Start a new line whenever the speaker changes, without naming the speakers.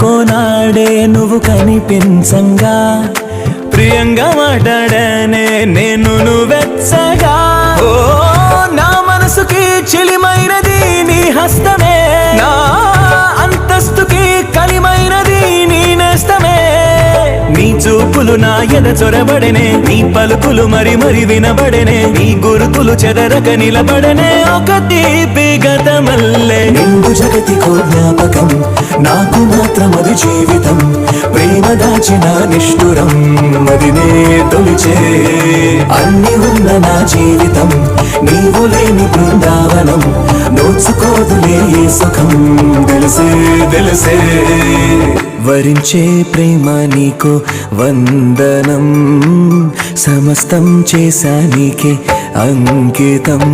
కోనాడే నువ్వు కనిపించంగా ప్రియంగా మాట్లాడానే నేను నువ్వెచ్చగా ఓ నా మనసుకి చిలిమైనది నీ హస్తమే నా అంతస్తుకి కలిమైనది నీ నేస్తమే నీ చూపులు నా ఎద చొరబడనే నీ పలుకులు మరి మరి వినబడనే నీ గురుతులు చెదరక నిలబడనే ఒక తీపి గతమల్లే నిండు జగతికో జ్ఞాపకం నాకు మాత్రం అది జీవితం ప్రేమ దాచిన నిష్ఠురం మదినే తొలిచే అన్ని ఉన్న నా జీవితం నీవు లేని బృందావనం నోచుకోదులే ఏ సుఖం తెలిసే తెలిసే వరించే ప్రేమ నీకు వందనం సమస్తం చేశా నీకే అంకితం